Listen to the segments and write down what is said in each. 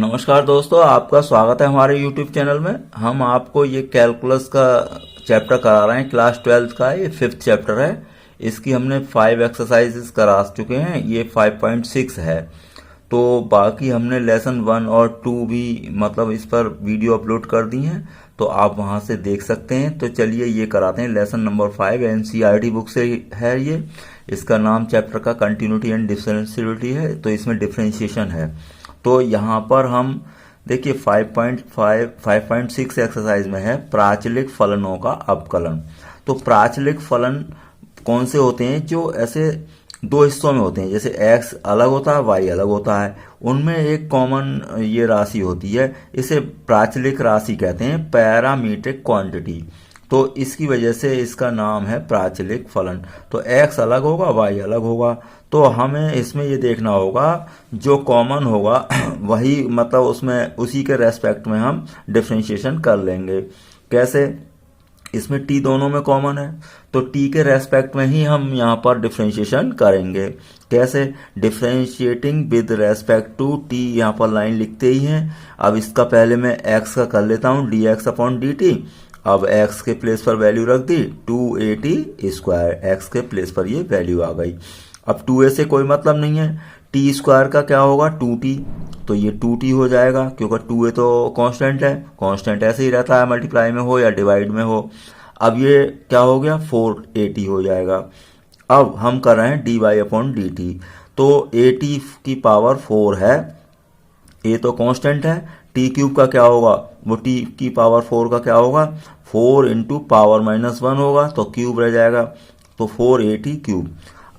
नमस्कार दोस्तों, आपका स्वागत है हमारे YouTube चैनल में। हम आपको ये कैलकुलस का चैप्टर करा रहे हैं, क्लास 12 का। ये 5th चैप्टर है। इसकी हमने 5 एक्सरसाइजेस करा चुके हैं, ये 5.6 है। तो बाकी हमने लेसन 1 और 2 भी मतलब इस पर वीडियो अपलोड कर दी हैं, तो आप वहां से देख सकते हैं। तो चलिए ये कराते हैं। लेसन नंबर 5 NCERT बुक से है ये। इसका नाम चैप्टर का कंटिन्यूटी एंड डिफरेंशिएबिलिटी है। तो इसमें डिफरेंशिएशन है। तो यहाँ पर हम देखिए 5.6 एक्सरसाइज में है प्राचलिक फलनों का अवकलन। तो प्राचलिक फलन कौन से होते हैं? जो ऐसे दो हिस्सों में होते हैं, जैसे x अलग होता है, y अलग होता है, उनमें एक कॉमन ये राशि होती है। इसे प्राचलिक राशि कहते हैं, पैरामीट्रिक क्वांटिटी। तो इसकी वजह से इसका नाम है प्राचलिक फलन। तो x अलग होगा, y अलग होगा। तो हमें इसमें ये देखना होगा जो कॉमन होगा वही मतलब उसमें उसी के रेस्पेक्ट में हम डिफरेंशिएशन कर लेंगे। कैसे? इसमें t दोनों में कॉमन है, तो t के रेस्पेक्ट में ही हम यहाँ पर डिफरेंशिएशन करेंगे। कैसे? Differentiating with respect to t, यहाँ पर लाइन लिखते ही हैं। अब इसका पहले मैं x का कर लेता हूँ dx/dt। अब x के प्लेस पर वैल्यू रख दी 2at²। x के प्लेस पर ये वैल्यू आ गई। अब 2a से कोई मतलब नहीं है, t स्क्वायर का क्या होगा 2t, तो ये 2t हो जाएगा, क्योंकि 2a तो कांस्टेंट है। कांस्टेंट ऐसे ही रहता है, मल्टीप्लाई में हो या डिवाइड में हो। अब ये क्या हो गया 4at हो जाएगा। अब हम कर रहे हैं dy/dt। तो at की पावर 4 है, a तो कांस्टेंट है। t³ का क्या होगा? वो t की पावर 4 का क्या होगा? 4 × पावर -1 होगा, तो क्यूब रह जाएगा, तो 4at³।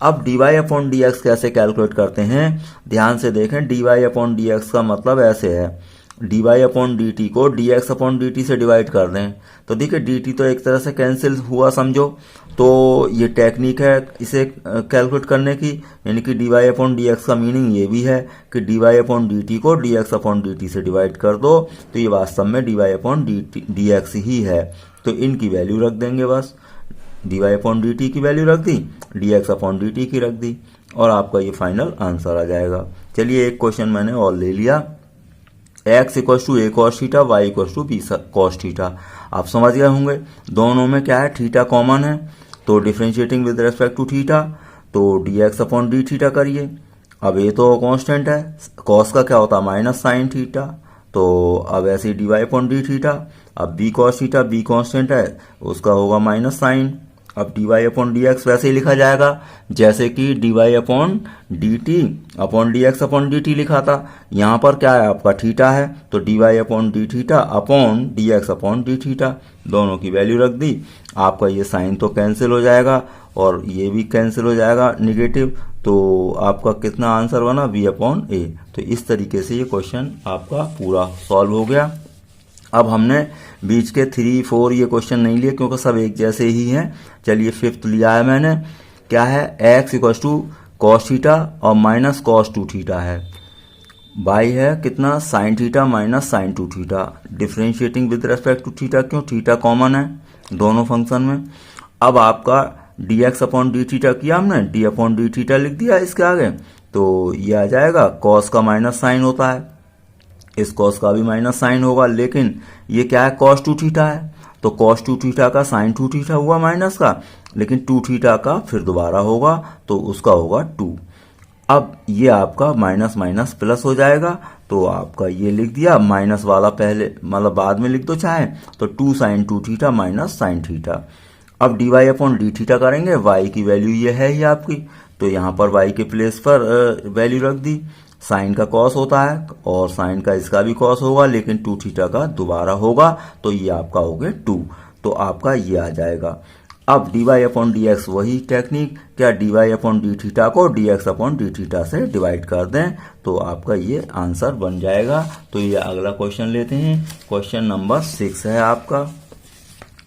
अब dy/dx कैसे कैलकुलेट करते हैं? ध्यान से देखें। dy/dx का मतलब ऐसे है, dy/dt को dx/dt से डिवाइड कर दें। तो देखिए dt तो एक तरह से कैंसिल हुआ समझो। तो ये टेक्निक है इसे कैलकुलेट करने की, यानी कि dy/dx का मीनिंग ये भी है कि dy/dt को dx/dt से डिवाइड कर दो, तो ये वास्तव में dy/dx ही है। तो इनकी वैल्यू रख देंगे, बस dy/dt की वैल्यू रख दी, dx/dt की रख दी, और आपका ये फाइनल आंसर आ जाएगा। चलिए एक क्वेश्चन मैंने और ले लिया। x = a cos theta, y = b cos theta. आप समझ गए होंगे दोनों में क्या है, थीटा कॉमन है। तो differentiating with respect to theta, तो dx/d करिए। अब ये तो कांस्टेंट है, cos का क्या होता है -sin थीटा, तो अब ऐसे ही dy/d। अब b cos theta, b constant है, उसका होगा -sin। अब dy/dx वैसे ही लिखा जाएगा जैसे कि dy/dt/dx/dt लिखा था। यहाँ पर क्या है आपका थीटा है, तो dy/dθ/dx/dθ दोनों की वैल्यू रख दी। आपका ये साइन तो कैंसिल हो जाएगा और ये भी कैंसिल हो जाएगा निगेटिव, तो आपका कितना आंसर बना v/a। तो इस तरीके से ये क्वेश्चन आपका पूरा सॉल्व हो गया। अब हमने बीच के 3, 4 ये क्वेश्चन नहीं लिए क्योंकि सब एक जैसे ही हैं। चलिए 5th लिया है मैंने। क्या है? x = cos थीटा और -cos 2 थीटा है। y है कितना? sin theta -sin 2 theta. Differentiating with respect to theta, क्यों? थीटा कॉमन है दोनों फंक्शन में। अब आपका dx/dθ किया हमने, d/dθ लिख दिया इसके आगे, तो ये आ जाएगा। cos का -sin होता है, इस cos का भी -sin होगा, लेकिन ये क्या है cos 2 थीटा है, तो cos 2 थीटा का sin 2 थीटा हुआ माइनस का, लेकिन 2 थीटा का फिर दोबारा होगा, तो उसका होगा 2। अब ये आपका माइनस माइनस प्लस हो जाएगा, तो आपका ये लिख दिया, माइनस वाला पहले मतलब बाद में लिख दो चाहे, तो 2 sin 2 थीटा -sin थीटा। अब dy/dθ करेंगे, y की वैल्यू ये है ही आपकी, तो यहाँ पर y के प्लेस पर वैल्यू रख दी। साइन का कॉस होता है और साइन का इसका भी कॉस होगा, लेकिन 2 थीटा का दोबारा होगा, तो ये आपका हो गया 2। तो आपका ये आ जाएगा। अब dy/dx वही टेक्निक, क्या dy/dθ को dx/dθ से डिवाइड कर दें, तो आपका ये आंसर बन जाएगा। तो ये अगला क्वेश्चन लेते हैं। क्वेश्चन नंबर 6 है आपका।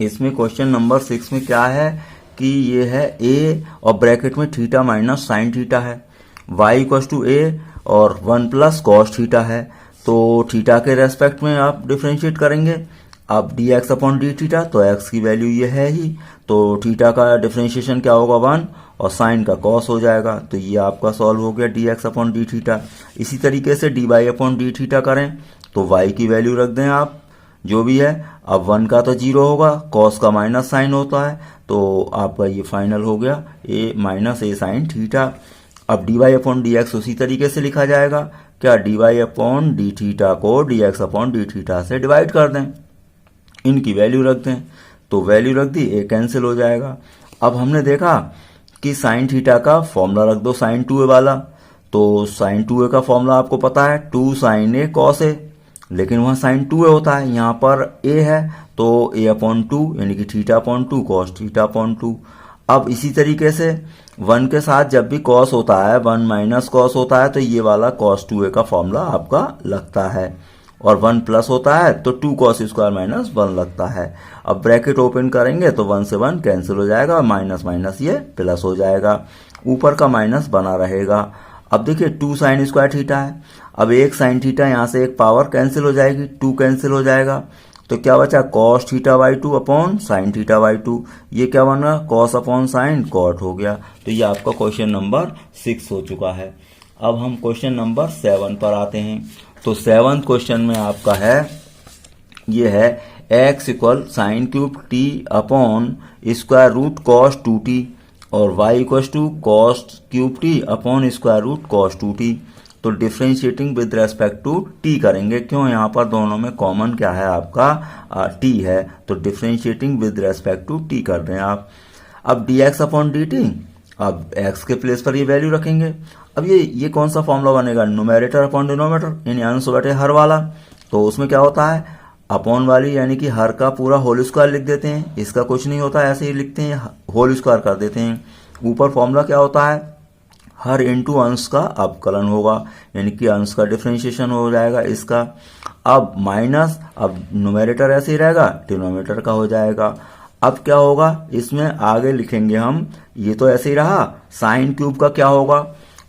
इसमें क्वेश्चन नंबर 6 में क्या है कि ये है a और ब्रैकेट में थीटा -sin थीटा है, y = a और 1 + cos थीटा है। तो थीटा के रेस्पेक्ट में आप डिफरेंशिएट करेंगे। अब D x upon D theta, तो एक्स की वैल्यू ये है ही, तो थीटा का डिफ्रेंशिएशन क्या होगा 1 और साइन का कॉस हो जाएगा, तो ये आपका सॉल्व हो गया d x upon D theta. इसी तरीके से d Y upon D theta करें तो वाई की वैल्यू रख दें आप जो भी है। अब 1 का तो 0 होगा, कॉस का माइनस साइन होता है, तो आपका ये फाइनल हो गया A minus A sine theta. अब D Y upon D X उसी तरीके से लिखा जाएगा, क्या D Y upon D theta को D x upon D theta से डिवाइड कर दें, इनकी वैल्यू रख दें, तो वैल्यू रख दी, ए कैंसिल हो जाएगा। अब हमने देखा कि साइन थीटा का फॉर्मूला रख दो साइन 2a वाला, तो साइन 2a का फॉर्मूला आपको पता है 2 साइन ए कॉस ए, लेकिन वहाँ साइन 2a होता है, यहाँ पर a है तो a अपॉन 2 यानी कि theta upon 2 cos theta upon 2। अब इसी तरीके से 1 के साथ जब भी कॉस होता है 1 माइनस कॉस होता है तो ये वाला कॉस 2a का फॉर्मूला आपका लगता है, और 1 प्लस होता है तो 2 कॉस स्क्वायर माइनस 1 लगता है। अब ब्रैकेट ओपन करेंगे तो 1 से 1 कैंसिल हो जाएगा, माइनस माइनस ये प्लस हो जाएगा, ऊपर का माइनस बना रहेगा। अब देखिए 2 साइन स्क्वायर थीटा है, अब एक साइन थीटा यहाँ से एक पावर कैंसिल हो जाएगी, 2 कैंसिल हो जाएगा, तो क्या बचा cos theta by 2 upon sine theta by 2, ये क्या बना कॉस अपॉन साइन कॉट हो गया। तो ये आपका क्वेश्चन नंबर 6 हो चुका है। अब हम क्वेश्चन नंबर 7 पर आते हैं। तो 7th क्वेश्चन में आपका है, ये है x equal sine cube t upon square root cos 2t और y equal to cos cube t upon square root cos 2t। तो differentiating with respect to t करेंगे, क्यों यहाँ पर दोनों में कॉमन क्या है आपका t है, तो differentiating with respect to t कर दें आप। अब dx अपॉन dt, अब x के प्लेस पर ये वैल्यू रखेंगे। अब ये कौन सा फॉर्मूला बनेगा, न्यूमेरेटर अपॉन डिनोमिनेटर यानी अंश बटे हर वाला, तो उसमें क्या होता है अपॉन वाली यानी कि हर का पूरा होल स्क्वायर लिख देते हैं, इसका कुछ नहीं होता ऐसे ही लिखते हैं, होल स्क्वायर कर देते हैं। ऊपर फॉर्मूला क्या होता है हर इंटू अंश का अवकलन होगा, यानी कि अंश का डिफ्रेंशिएशन हो जाएगा इसका। अब माइनस, अब न्यूमेरेटर ऐसे ही रहेगा, डिनोमिनेटर का हो जाएगा। अब क्या होगा इसमें आगे लिखेंगे हम, ये तो ऐसे ही रहा, साइन क्यूब का क्या होगा,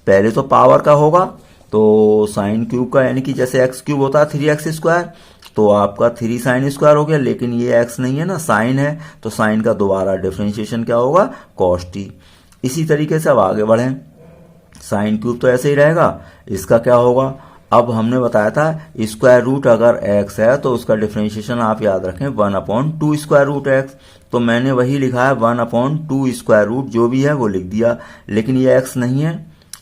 पहले तो पावर का होगा, तो साइन क्यूब का यानी कि जैसे एक्स क्यूब होता है 3x स्क्वायर, तो आपका 3 साइन स्क्वायर हो गया, लेकिन ये x नहीं है ना, साइन है, तो साइन का दोबारा डिफ्रेंशिएशन क्या होगा कॉस टी। इसी तरीके से अब आगे बढ़ें, साइन क्यूब तो ऐसे ही रहेगा, इसका क्या होगा, अब हमने बताया था स्क्वायर रूट अगर x है तो उसका डिफ्रेंशिएशन आप याद रखें 1 अपॉन 2 स्क्वायर रूट x, तो मैंने वही लिखा है 1 अपॉन 2 स्क्वायर रूट जो भी है वो लिख दिया, लेकिन ये x नहीं है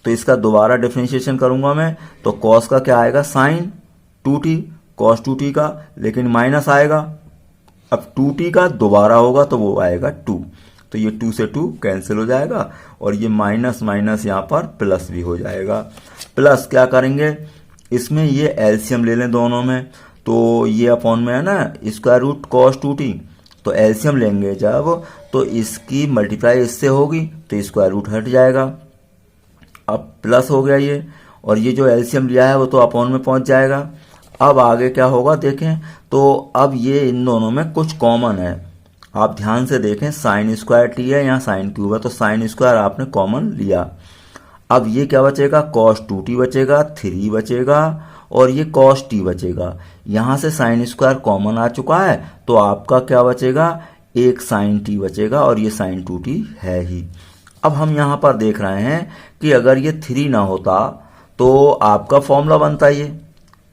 तो इसका दोबारा डिफ्रेंशिएशन करूंगा मैं, तो कॉस का क्या आएगा साइन 2t कॉस 2t का, लेकिन माइनस आएगा, अब 2t का दोबारा होगा तो वो आएगा 2, तो ये 2 से 2 कैंसिल हो जाएगा, और ये माइनस माइनस यहाँ पर प्लस भी हो जाएगा। प्लस क्या करेंगे इसमें, ये एलसीएम ले लें दोनों में, तो ये अपॉन में है ना स्क्वायर रूट कॉस 2t, तो एलसीएम लेंगे जब तो इसकी मल्टीप्लाई इससे होगी तो स्क्वायर रूट हट जाएगा, अब प्लस हो गया ये, और ये जो एलसीएम लिया है वो तो अपॉन में पहुंच जाएगा। अब आगे क्या होगा देखें, तो अब ये इन दोनों में कुछ कॉमन है, आप ध्यान से देखें, साइन स्क्वायर टी है यहाँ साइन क्यूब है, तो साइन स्क्वायर आपने कॉमन लिया। अब ये क्या बचेगा कॉस 2t बचेगा, 3 बचेगा, और ये कॉस t बचेगा। यहाँ से साइन स्क्वायर कॉमन आ चुका है तो आपका क्या बचेगा एक साइन t बचेगा, और ये साइन 2t है ही। अब हम यहाँ पर देख रहे हैं कि अगर ये 3 ना होता तो आपका फॉर्मूला बनता ये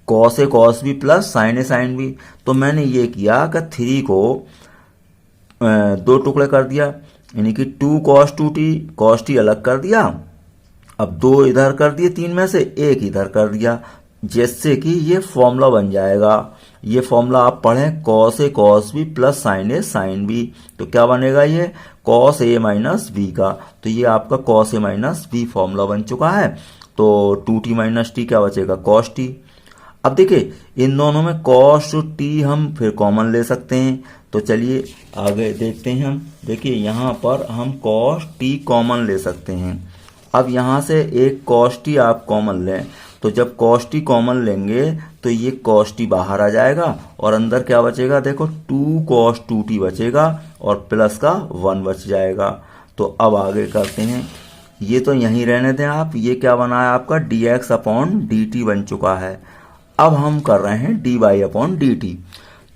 cos A cos B plus sign A sine B, तो मैंने ये किया कि 3 को 2 टुकड़े कर दिया, यानी कि 2 कॉस 2t कॉस t अलग कर दिया, अब 2 इधर कर दिए 3 में से, 1 इधर कर दिया, जिससे कि ये फॉर्मूला बन जाएगा। ये फॉर्मूला आप पढ़ें cos A cos B plus sign A sine B, तो क्या बनेगा ये कॉस ए माइनस बी का, तो ये आपका cos A minus B formula बन चुका है। तो 2t माइनस टी क्या बचेगा कॉस टी। अब देखिए इन दोनों में कॉस टी हम फिर कॉमन ले सकते हैं, तो चलिए आगे देखते हैं हम। देखिए यहाँ पर हम कॉस टी कॉमन ले सकते हैं। अब यहाँ से एक कॉस टी आप कॉमन लें, तो जब कॉस टी कॉमन लेंगे तो ये कॉस टी बाहर आ जाएगा, और अंदर क्या बचेगा देखो 2 कॉस 2t बचेगा, और प्लस का 1 बच जाएगा। तो अब आगे करते हैं, ये तो यहीं रहने दें आप, ये क्या बना है आपका dx अपॉन dt बन चुका है। अब हम कर रहे हैं dy अपॉन dt,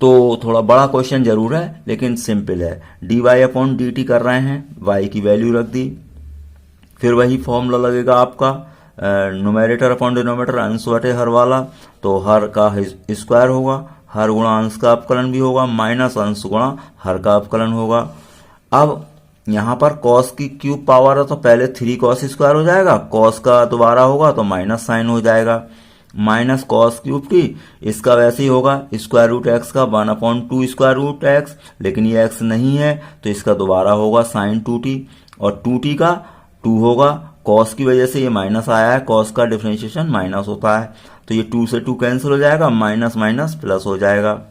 तो थोड़ा बड़ा क्वेश्चन जरूर है लेकिन सिंपल है। D Y upon D t कर रहे हैं, वाई की वैल्यू रख दी, फिर वही फॉर्मूला लगेगा आपका न्यूमैरेटर अपॉन डिनोमिनेटर, अंश बटे हर वाला, तो हर का स्क्वायर होगा, हर गुणा अंश का अपकलन भी होगा, माइनस अंश गुणा हर का अपकलन होगा। अब यहाँ पर कॉस की क्यूब पावर है तो पहले 3 कॉस स्क्वायर हो जाएगा, कॉस का दोबारा होगा तो माइनस साइन हो जाएगा, माइनस कॉस क्यूब टी, इसका वैसे ही होगा स्क्वायर रूट एक्स का 1/2 स्क्वायर रूट एक्स, लेकिन ये एक्स नहीं है तो इसका दोबारा होगा साइन 2t, और 2t का 2 होगा, कॉस की वजह से ये माइनस आया है, कॉस का डिफरेंशिएशन माइनस होता है, तो ये 2 से 2 कैंसिल हो जाएगा, माइनस माइनस प्लस हो जाएगा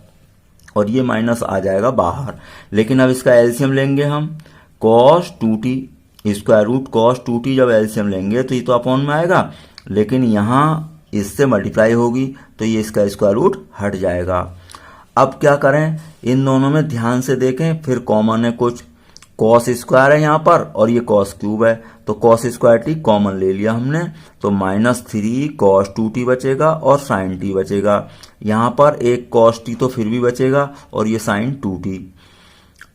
और ये माइनस आ जाएगा बाहर। लेकिन अब इसका एलसीएम लेंगे हम, cos 2t square root cos 2t जब एलसीएम लेंगे तो ये तो अपॉन में आएगा, लेकिन यहाँ इससे मल्टीप्लाई होगी तो ये इसका स्क्वायर रूट हट जाएगा। अब क्या करें, इन दोनों में ध्यान से देखें, फिर कॉमन है कुछ, कॉस स्क्वायर है यहाँ पर और ये कॉस क्यूब है, तो कॉस स्क्वायर टी कॉमन ले लिया हमने, तो -3 कॉस 2t बचेगा और साइन टी बचेगा, यहाँ पर एक कॉस टी तो फिर भी बचेगा और ये साइन 2t।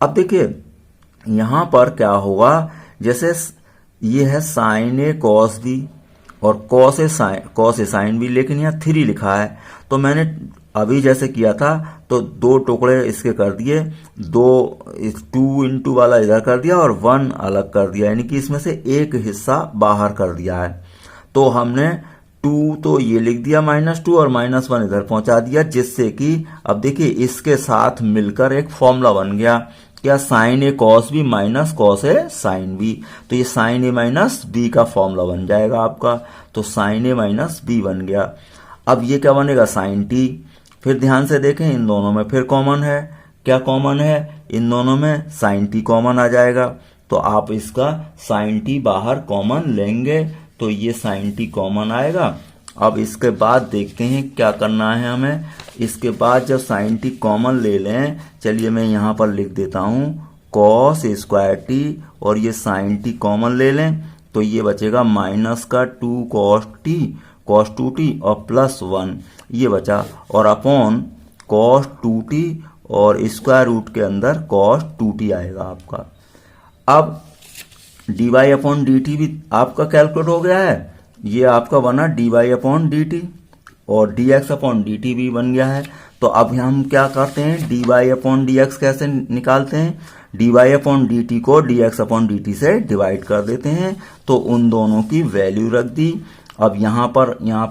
अब देखिए यहाँ पर क्या होगा, जैसे ये है साइन ए कॉस बी और कॉस ए साइन बी, लेकिन यहाँ 3 लिखा है, तो मैंने अभी जैसे किया था तो 2 टुकड़े इसके कर दिए, 2 इंटू वाला इधर कर दिया और 1 अलग कर दिया, यानी कि इसमें से एक हिस्सा बाहर कर दिया है। तो हमने 2 तो ये लिख दिया -2 और -1 इधर पहुंचा दिया, जिससे कि अब देखिए इसके साथ मिलकर एक फॉर्मूला बन गया, क्या, sign A cos B minus cos A sine B, तो ये साइन ए माइनस बी का फॉर्मूला बन जाएगा आपका, तो साइन ए माइनस बी बन गया। अब ये क्या बनेगा, साइन टी, फिर ध्यान से देखें इन दोनों में फिर कॉमन है, क्या कॉमन है, इन दोनों में साइन टी कॉमन आ जाएगा, तो आप इसका साइन टी बाहर कॉमन लेंगे तो ये साइन टी कॉमन आएगा। अब इसके बाद देखते हैं क्या करना है हमें, इसके बाद जब साइन टी कॉमन ले लें, चलिए मैं यहाँ पर लिख देता हूँ कॉस स्क्वायर टी और ये साइन टी कॉमन ले लें, तो ये बचेगा माइनस का 2 कॉस 2t और प्लस 1 ये बचा, और अपॉन कॉस 2t और स्क्वायर रूट के अंदर कॉस 2t आएगा आपका। अब D Y upon D T भी आपका कैलकुलेट हो गया है, ये आपका बना D Y upon D T और D x upon D T भी बन गया है। तो अब हम क्या करते हैं, D Y upon D X कैसे निकालते हैं, D Y upon D T को D x upon D T से डिवाइड कर देते हैं, तो उन दोनों की वैल्यू रख दी। अब यहाँ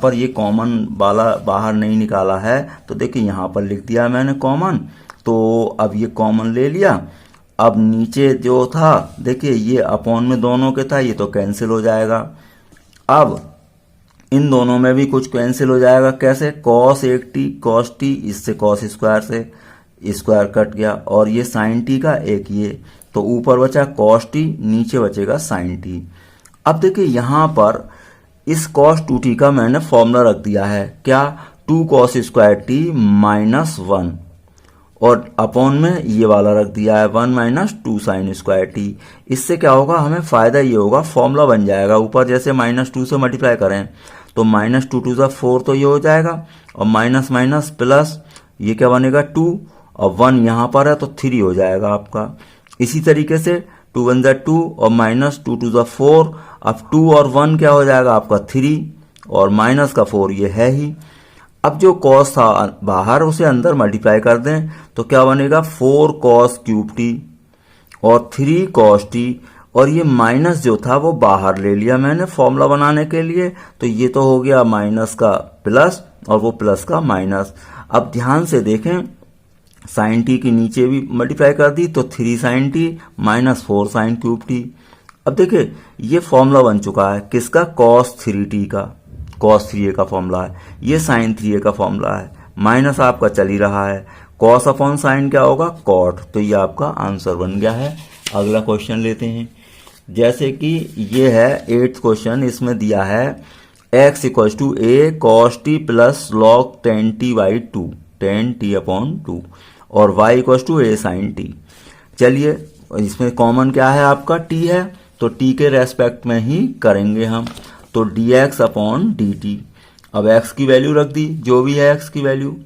पर ये कॉमन वाला बाहर नहीं निकाला है, तो देखिए यहाँ पर लिख दिया मैंने कॉमन, तो अब ये कॉमन ले लिया। अब नीचे जो था देखिए ये अपॉन में दोनों के था, ये तो कैंसिल हो जाएगा। अब इन दोनों में भी कुछ कैंसिल हो जाएगा, कैसे, कॉस 1t कॉस टी, इससे कॉस स्क्वायर से स्क्वायर कट गया, और ये साइन टी का एक ये, तो ऊपर बचा कॉस टी, नीचे बचेगा साइन टी। अब देखिए यहाँ पर इस कॉस 2t का मैंने फॉर्मूला रख दिया है, क्या, 2 कॉस स्क्वायर टी माइनस 1, और अपॉन में ये वाला रख दिया है 1 माइनस 2 साइन स्क्वायर टी। इससे क्या होगा, हमें फायदा ये होगा, फॉर्मूला बन जाएगा, ऊपर जैसे -2 से मल्टीप्लाई करें तो -2 2 4 तो ये हो जाएगा, और माइनस माइनस प्लस ये क्या बनेगा 2, और 1 यहाँ पर है तो 3 हो जाएगा आपका। इसी तरीके से 2 1 2 और -2 2 4, अब 2 और 1 क्या हो जाएगा आपका 3, और माइनस का 4 ये है ही। अब जो कॉस था बाहर उसे अंदर मल्टीप्लाई कर दें तो क्या बनेगा 4 कॉस क्यूब टी और 3 कॉस टी, और ये माइनस जो था वो बाहर ले लिया मैंने फॉर्मूला बनाने के लिए, तो ये तो हो गया माइनस का प्लस और वो प्लस का माइनस। अब ध्यान से देखें, साइन टी के नीचे भी मल्टीप्लाई कर दी तो 3 sine t minus 4 sine cube t. अब देखिए ये फॉर्मूला बन चुका है किसका, कॉस 3t का, कॉस 3a का फॉर्मूला है, ये साइन 3a का फॉर्मूला है, माइनस आपका चल ही रहा है, कॉस अपॉन साइन क्या होगा, कॉट, तो ये आपका आंसर बन गया है। अगला क्वेश्चन लेते हैं, जैसे कि ये है 8th क्वेश्चन, इसमें दिया है x equal to a cos t plus log 10t/2 10t/2 और y equal to a sin t। चलिए इसमें कॉमन क्या है आपका, t है, तो t के रेस्पेक्ट में ही करेंगे हम, तो dx अपॉन dt। अब x की वैल्यू रख दी, जो भी है x की वैल्यू।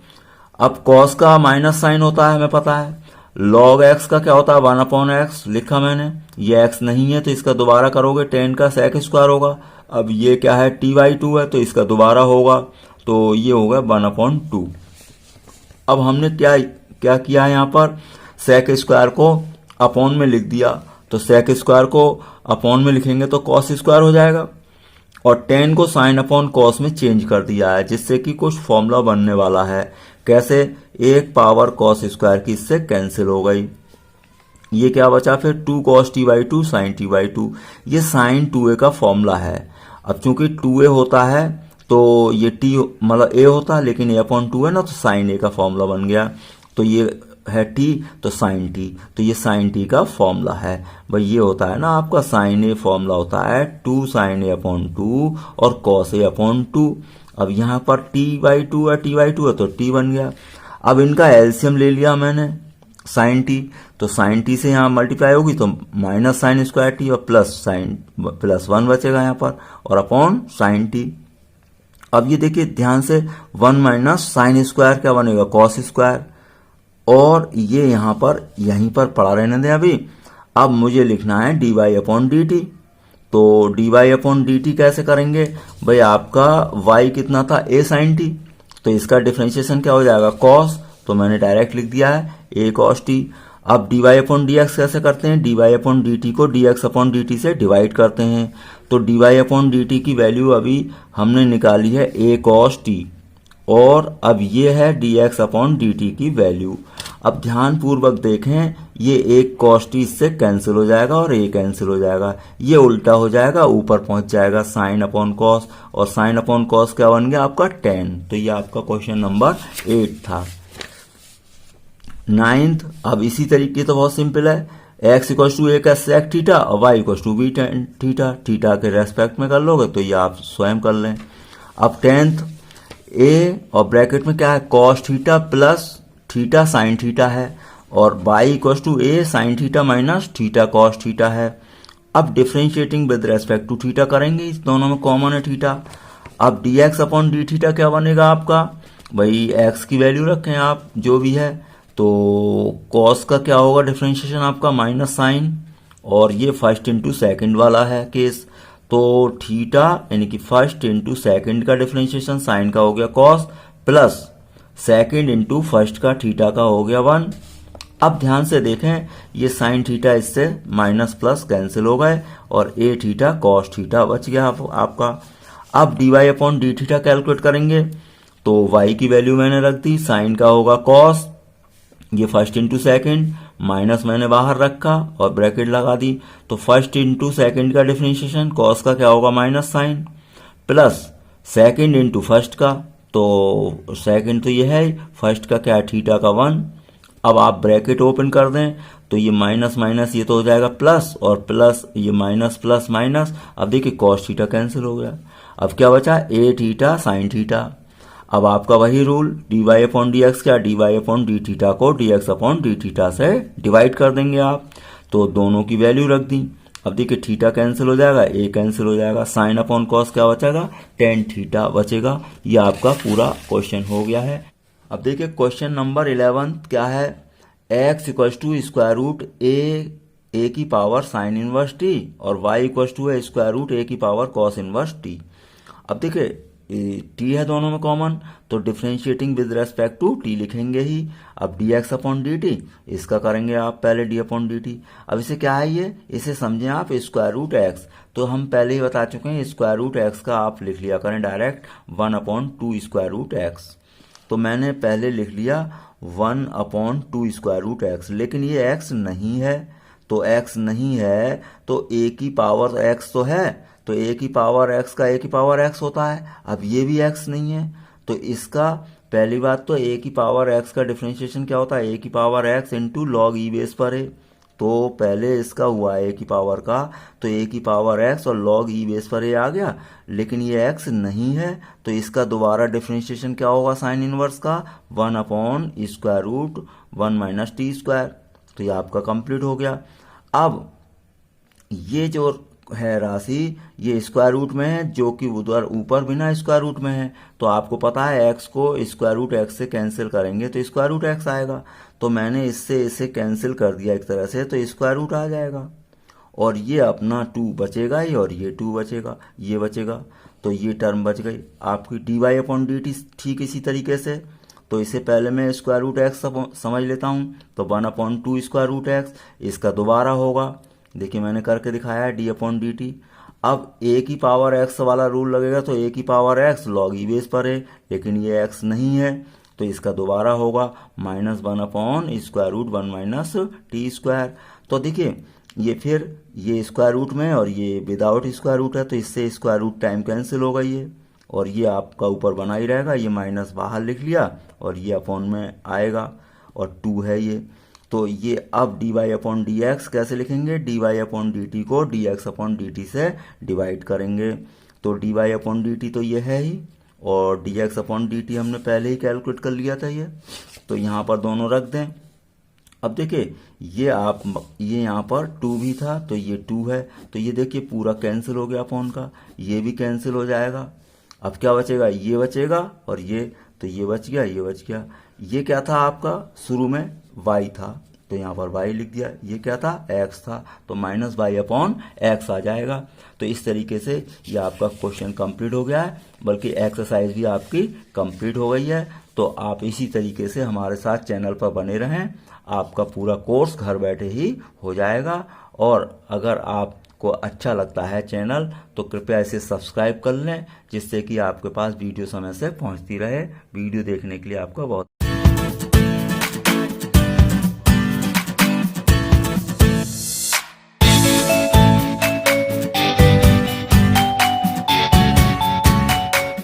अब कॉस का माइनस साइन होता है हमें पता है, लॉग एक्स का क्या होता है 1/x लिखा मैंने, ये एक्स नहीं है तो इसका दोबारा करोगे टेन का सेक स्क्वायर होगा। अब ये क्या है t/2 है तो इसका दोबारा होगा, तो ये होगा 1/2। अब हमने क्या क्या किया है यहाँ पर, सेक स्क्वायर को अपॉन में लिख दिया, तो सेक स्क्वायर को अपॉन में लिखेंगे तो कॉस स्क्वायर हो जाएगा, और टेन को साइन अपॉन कॉस में चेंज कर दिया है जिससे कि कुछ फॉर्मूला बनने वाला है। कैसे, एक पावर कॉस स्क्वायर की इससे कैंसिल हो गई। ये क्या बचा फिर 2 cos t/2 sin t/2, ये sin 2a का फॉर्मूला है। अब चूंकि 2a होता है तो ये t मतलब a होता है, लेकिन a/2 है ना, तो sin a का फॉर्मूला बन गया। तो ये है t तो sin t, तो ये sin t का फॉर्मूला है। भाई ये होता है ना आपका sin a, फॉर्मूला होता है 2 sin a/2 और cos a/2। अब यहाँ पर t/2 है, t/2 है तो t बन गया। अब इनका एलसीएम ले लिया मैंने साइन टी, तो साइन टी से यहाँ मल्टीप्लाई होगी तो माइनस साइन स्क्वायर टी और प्लस 1 बचेगा यहाँ पर, और अपॉन साइन टी। अब ये देखिए ध्यान से 1 माइनस साइन स्क्वायर क्या बनेगा कॉस स्क्वायर, और ये यहाँ पर यहीं पर पड़ा रहने दें अभी। अब मुझे लिखना है dy/dt, तो dy/dt कैसे करेंगे भाई, आपका y कितना था a sin t, तो इसका डिफरेंशिएशन क्या हो जाएगा cos, तो मैंने डायरेक्ट लिख दिया है a cos t। अब dy/dx कैसे करते हैं, dy/dt को dx/dt से डिवाइड करते हैं, तो dy/dt की वैल्यू अभी हमने निकाली है a cos t, और अब ये है dx/dt की वैल्यू। अब ध्यान पूर्वक देखें, ये एक cos t इससे कैंसिल हो जाएगा और a कैंसिल हो जाएगा, ये उल्टा हो जाएगा, ऊपर पहुंच जाएगा sin/cos, और sin/cos क्या बन गया आपका tan। तो ये आपका क्वेश्चन नंबर 8 था। 9th, अब इसी तरीके तो बहुत सिंपल है, x = a का sec थीटा और y = b tan theta, theta के रेस्पेक्ट में कर लोगे तो ये आप स्वयं कर लें। अब 10th, a और ब्रैकेट में क्या है cos theta plus theta sine theta है, और y = a sin theta minus theta cos theta है। अब differentiating with respect to theta करेंगे, इस दोनों में कॉमन है थीटा। अब dx/d क्या बनेगा आपका, भाई x की वैल्यू रखें आप जो भी है, तो cos का क्या होगा डिफरेंशिएशन आपका माइनस साइन, और ये फर्स्ट इंटू सेकेंड वाला है केस, तो थीटा यानी कि फर्स्ट इंटू सेकेंड का डिफरेंशिएशन साइन का हो गया cos, plus second into first का थीटा का हो गया 1। अब ध्यान से देखें, ये साइन थीटा इससे माइनस प्लस कैंसिल हो गए, और a थीटा cos थीटा बच गया आपका। अब dy/d कैलकुलेट करेंगे, तो y की वैल्यू मैंने रख दी, साइन का होगा cos, ये फर्स्ट इंटू सेकेंड, माइनस मैंने बाहर रखा और ब्रैकेट लगा दी, तो फर्स्ट इंटू सेकेंड का डिफरेंशिएशन cos का क्या होगा minus sine, plus second into first का, तो सेकेंड तो ये है, फर्स्ट का क्या है थीटा का 1। अब आप ब्रैकेट ओपन कर दें तो ये माइनस माइनस ये तो हो जाएगा प्लस, और प्लस ये माइनस प्लस माइनस, अब देखिए cos थीटा कैंसिल हो गया। अब क्या बचा a थीटा साइन थीटा। अब आपका वही रूल dy/dx क्या, dy/d को dx/d से डिवाइड कर देंगे आप, तो दोनों की वैल्यू रख दी। अब देखिए थीटा कैंसिल हो जाएगा, a कैंसिल हो जाएगा, sin/cos क्या बचेगा tan थीटा बचेगा। ये आपका पूरा क्वेश्चन हो गया है। अब देखिए क्वेश्चन नंबर 11 क्या है, x = a की पावर साइन इनवर्स t और y = a की पावर कॉस इनवर्स t। अब देखिए t है दोनों में कॉमन, तो differentiating with respect to t लिखेंगे ही। अब dx/dt इसका करेंगे आप पहले d/dt। अब इसे क्या है ये, इसे समझें आप √x, तो हम पहले ही बता चुके हैं √x का आप लिख लिया करें डायरेक्ट 1/2 √x। तो मैंने पहले लिख लिया 1/2 √x, लेकिन ये x नहीं है, तो x नहीं है तो a की पावर x तो है, तो a की पावर x का a की पावर x होता है। अब ये भी x नहीं है, तो इसका पहली बात तो a की पावर x का डिफरेंशिएशन क्या होता है, a की पावर x इंटू लॉग ई बेस पर a। तो पहले इसका हुआ a की पावर का, तो a की पावर x और लॉग ई बेस पर a आ गया, लेकिन ये x नहीं है, तो इसका दोबारा डिफरेंशिएशन क्या होगा साइन इनवर्स का 1/√1 - t²। तो ये आपका कंप्लीट हो गया। अब ये जो है राशि ये स्क्वायर रूट में है, जो कि उधर ऊपर बिना स्क्वायर रूट में है। तो आपको पता है x को स्क्वायर रूट x से कैंसिल करेंगे तो स्क्वायर रूट x आएगा। तो मैंने इससे इसे कैंसिल कर दिया एक तरह से, तो स्क्वायर रूट आ जाएगा। और ये अपना 2 बचेगा ही, और ये 2 बचेगा, ये बचेगा। तो ये टर्म बच गई आपकी dy अपॉन dt। ठीक इसी तरीके से तो इसे पहले मैं स्क्वायर रूट एक्स समझ लेता हूँ। तो 1/2 स्क्वायर रूट एक्स, इसका दोबारा होगा, देखिए मैंने करके दिखाया है, डी अपॉन डी टी। अब ए की पावर एक्स वाला रूल लगेगा, तो ए की पावर एक्स लॉग ई बेस पर है, लेकिन ये एक्स नहीं है, तो इसका दोबारा होगा -1 square root 1 minus t square. तो देखिए ये फिर ये स्क्वायर रूट में और ये विदाउट स्क्वायर रूट है, तो इससे स्क्वायर रूट टाइम कैंसिल हो गई है, और ये आपका ऊपर बना ही रहेगा। ये माइनस बाहर लिख लिया और ये अपॉन में आएगा, और 2 है ये। तो ये अब dy अपॉन डी एक्स कैसे लिखेंगे, dy अपॉन डी टी को dx अपॉन डी टी से डिवाइड करेंगे। तो dy अपॉन डी टी तो ये है ही, और dx अपॉन डी टी हमने पहले ही कैलकुलेट कर लिया था ये, तो यहाँ पर दोनों रख दें। अब देखिए ये यहाँ पर 2 भी था, तो ये 2 है, तो ये देखिए पूरा कैंसिल हो गया अपॉन का, ये भी कैंसिल हो जाएगा। अब क्या बचेगा, ये बचेगा, और ये, तो ये बच गया, ये बच गया। ये क्या था आपका शुरू में y था, तो यहाँ पर y लिख दिया। ये क्या था, x था, तो -y अपॉन x आ जाएगा। तो इस तरीके से ये आपका क्वेश्चन कंप्लीट हो गया है, बल्कि एक्सरसाइज भी आपकी कंप्लीट हो गई है। तो आप इसी तरीके से हमारे साथ चैनल पर बने रहें, आपका पूरा कोर्स घर बैठे ही हो जाएगा। और अगर आपको अच्छा लगता है चैनल, तो कृपया इसे सब्सक्राइब कर लें, जिससे कि आपके पास वीडियो समय से पहुंचती रहे। वीडियो देखने के लिए आपका बहुत